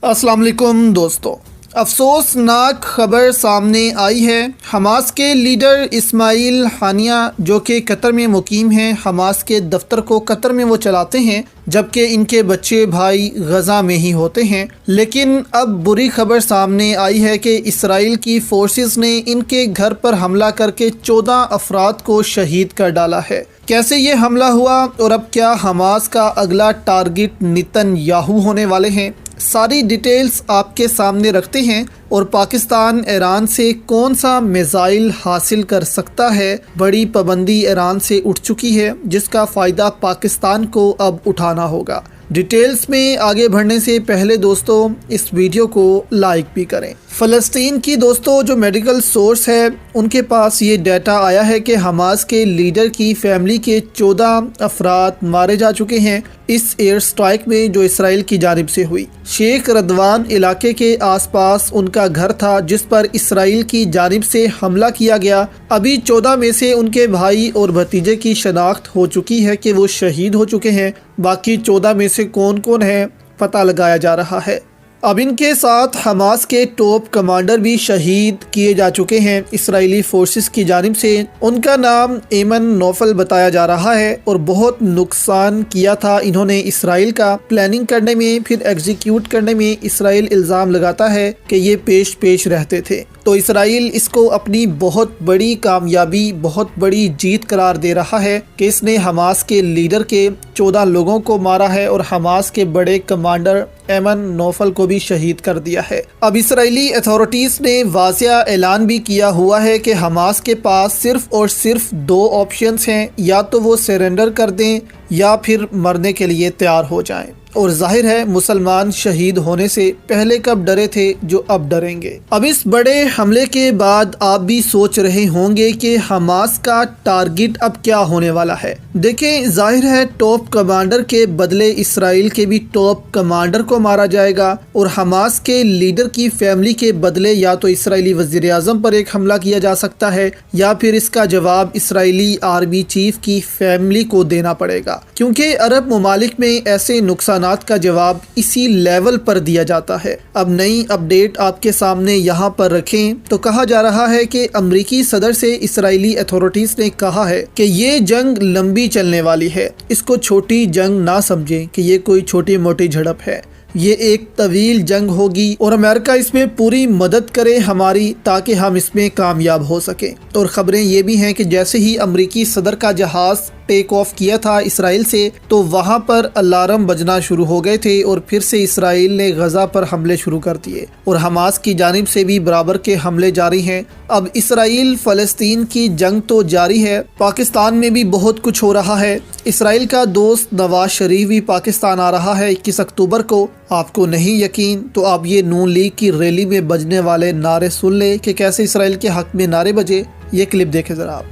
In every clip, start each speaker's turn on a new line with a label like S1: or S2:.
S1: अस्सलाम वालेकुम दोस्तों, अफसोसनाक खबर सामने आई है। हमास के लीडर इस्माइल हानिया जो कि कतर में मुकीम हैं, हमास के दफ्तर को कतर में वो चलाते हैं, जबकि इनके बच्चे भाई गज़ा में ही होते हैं। लेकिन अब बुरी खबर सामने आई है कि इसराइल की फोर्सेस ने इनके घर पर हमला करके 14 अफराद को शहीद कर डाला है। कैसे ये हमला हुआ और अब क्या हमास का अगला टारगेट नेतन्याहू होने वाले हैं, सारी डिटेल्स आपके सामने रखते हैं। और पाकिस्तान ईरान से कौन सा मिसाइल हासिल कर सकता है, बड़ी पाबंदी ईरान से उठ चुकी है जिसका फ़ायदा पाकिस्तान को अब उठाना होगा। डिटेल्स में आगे बढ़ने से पहले दोस्तों इस वीडियो को लाइक भी करें। फ़लस्तीन की दोस्तों जो मेडिकल सोर्स है उनके पास ये डाटा आया है कि हमास के लीडर की फैमिली के 14 अफराद मारे जा चुके हैं इस एयर स्ट्राइक में जो इसराइल की जानिब से हुई। शेख रदवान इलाके के आसपास उनका घर था जिस पर इसराइल की जानिब से हमला किया गया। अभी 14 में से उनके भाई और भतीजे की शनाख्त हो चुकी है कि वो शहीद हो चुके हैं। बाकी 14 में से कौन कौन है पता लगाया जा रहा है। अब इनके साथ हमास के टॉप कमांडर भी शहीद किए जा चुके हैं इसराइली फोर्सेस की जानिब से। उनका नाम एमन नौफल बताया जा रहा है और बहुत नुकसान किया था इन्होंने इसराइल का। प्लानिंग करने में फिर एग्जीक्यूट करने में इसराइल इल्ज़ाम लगाता है कि ये पेश रहते थे। तो इसराइल इसको अपनी बहुत बड़ी कामयाबी, बहुत बड़ी जीत करार दे रहा है कि इसने हमास के लीडर के 14 लोगों को मारा है और हमास के बड़े कमांडर एमन नौफल को भी शहीद कर दिया है। अब इसराइली अथॉरिटीज़ ने वाज़िया ऐलान भी किया हुआ है कि हमास के पास सिर्फ और सिर्फ 2 ऑप्शंस हैं, या तो वो सरेंडर कर दें या फिर मरने के लिए तैयार हो जाएं। और जाहिर है मुसलमान शहीद होने से पहले कब डरे थे जो अब डरेंगे। अब इस बड़े हमले के बाद आप भी सोच रहे होंगे कि हमास का टारगेट अब क्या होने वाला है। देखें, जाहिर है टॉप कमांडर के बदले इसराइल के भी टॉप कमांडर को मारा जाएगा और हमास के लीडर की फैमिली के बदले या तो इसराइली वज़ीर आज़म पर एक हमला किया जा सकता है या फिर इसका जवाब इसराइली आर्मी चीफ की फैमिली को देना पड़ेगा, क्योंकि अरब ममालिक में ऐसे नुकसान का जवाब इसी लेवल पर दिया जाता है। अब नई अपडेट आपके सामने यहाँ पर रखें तो कहा जा रहा है कि अमरीकी सदर से इसराइली अथॉरिटीज ने कहा है कि ये जंग लंबी चलने वाली है, इसको छोटी जंग ना समझें कि ये कोई छोटी मोटी झड़प है। ये एक तवील जंग होगी और अमेरिका इसमें पूरी मदद करे हमारी, ताकि हम इसमें कामयाब हो सकें। और ख़बरें ये भी हैं कि जैसे ही अमरीकी सदर का जहाज़ टेक ऑफ किया था इसराइल से तो वहाँ पर अलार्म बजना शुरू हो गए थे और फिर से इसराइल ने गज़ा पर हमले शुरू कर दिए और हमास की जानिब से भी बराबर के हमले जारी हैं। अब इसराइल फ़लस्तीन की जंग तो जारी है, पाकिस्तान में भी बहुत कुछ हो रहा है। इसराइल का दोस्त नवाज शरीफ भी पाकिस्तान आ रहा है 21 अक्टूबर को। आपको नहीं यकीन तो आप ये नून लीग की रैली में बजने वाले नारे सुन ले कि कैसे इसराइल के हक में नारे बजे। ये क्लिप देखें ज़रा आप।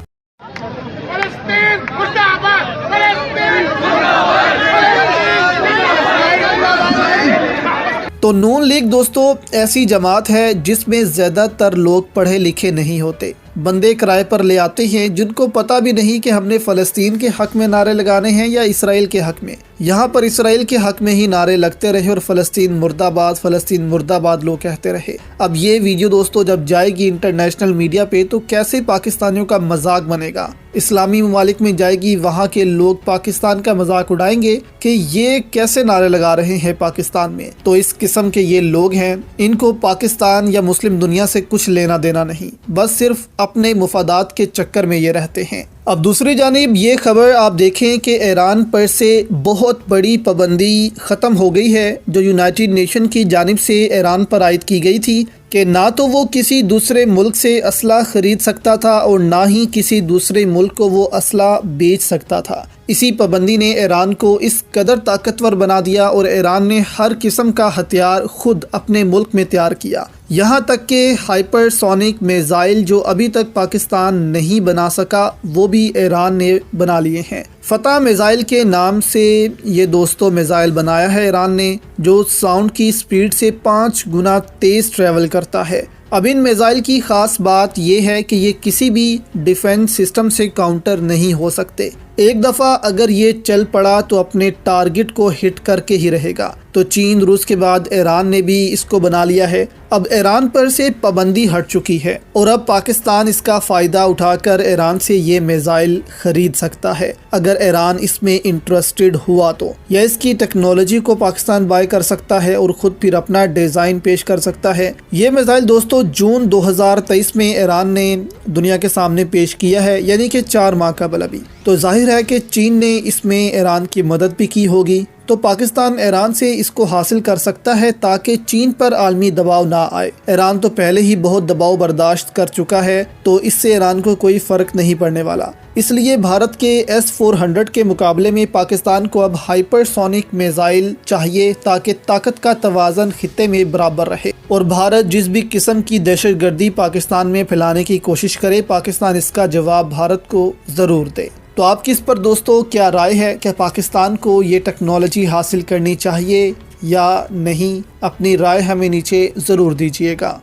S1: तो नून लीग दोस्तों ऐसी जमात है जिसमें ज़्यादातर लोग पढ़े लिखे नहीं होते, बंदे किराए पर ले आते हैं जिनको पता भी नहीं कि हमने फ़लस्तीन के हक़ में नारे लगाने हैं या इसराइल के हक़ में। यहाँ पर इसराइल के हक़ में ही नारे लगते रहे और फ़लस्तीन मुर्दाबाद लोग कहते रहे। अब ये वीडियो दोस्तों जब जाएगी इंटरनेशनल मीडिया पे तो कैसे पाकिस्तानियों का मजाक बनेगा। इस्लामी ममालिक में जाएगी, वहाँ के लोग पाकिस्तान का मजाक उड़ाएंगे कि ये कैसे नारे लगा रहे हैं पाकिस्तान में। तो इस किस्म के ये लोग हैं, इनको पाकिस्तान या मुस्लिम दुनिया से कुछ लेना देना नहीं, बस सिर्फ अपने मुफादात के चक्कर में ये रहते हैं। अब दूसरी जानिब ये खबर आप देखें कि ईरान पर से बहुत बड़ी पाबंदी ख़त्म हो गई है जो यूनाइटेड नेशन की जानिब से ईरान पर आयद की गई थी कि ना तो वो किसी दूसरे मुल्क से असला ख़रीद सकता था और ना ही किसी दूसरे मुल्क को वो असला बेच सकता था। इसी पाबंदी ने ईरान को इस कदर ताकतवर बना दिया और ईरान ने हर किस्म का हथियार खुद अपने मुल्क में तैयार किया, यहाँ तक कि हाइपरसोनिक मिसाइल जो अभी तक पाकिस्तान नहीं बना सका वो भी ईरान ने बना लिए हैं। फतह मिसाइल के नाम से ये दोस्तों मिसाइल बनाया है ईरान ने, जो साउंड की स्पीड से 5 गुना तेज़ ट्रैवल करता है। अब इन मिसाइल की ख़ास बात यह है कि ये किसी भी डिफेंस सिस्टम से काउंटर नहीं हो सकते। ایک دفعہ اگر یہ چل پڑا تو اپنے ٹارگٹ کو ہٹ کر کے ہی رہے گا۔ تو چین روس کے بعد ایران نے بھی اس کو بنا لیا ہے۔ اب ایران پر سے پابندی ہٹ چکی ہے اور اب پاکستان اس کا فائدہ اٹھا کر ایران سے یہ میزائل خرید سکتا ہے اگر ایران اس میں انٹرسٹڈ ہوا تو، یا اس کی ٹیکنالوجی کو پاکستان بائی کر سکتا ہے اور خود پھر اپنا ڈیزائن پیش کر سکتا ہے۔ یہ میزائل دوستو جون 2023 میں ایران نے دنیا کے سامنے پیش کیا ہے، یعنی کہ 4 ماہ قبل ابھی۔ تو ظاہر ہے کہ چین نے اس میں ایران کی مدد بھی کی ہوگی، تو پاکستان ایران سے اس کو حاصل کر سکتا ہے تاکہ چین پر عالمی دباؤ نہ آئے۔ ایران تو پہلے ہی بہت دباؤ برداشت کر چکا ہے، تو اس سے ایران کو کوئی فرق نہیں پڑنے والا۔ اس لیے بھارت کے S-400 کے مقابلے میں پاکستان کو اب ہائپر سونک میزائل چاہیے تاکہ طاقت کا توازن خطے میں برابر رہے، اور بھارت جس بھی قسم کی دہشت گردی پاکستان میں پھیلانے کی کوشش کرے، پاکستان اس کا جواب بھارت کو ضرور دے۔ تو آپ کی اس پر دوستو کیا رائے ہے کہ پاکستان کو یہ ٹیکنالوجی حاصل کرنی چاہیے یا نہیں؟ اپنی رائے ہمیں نیچے ضرور دیجیے گا۔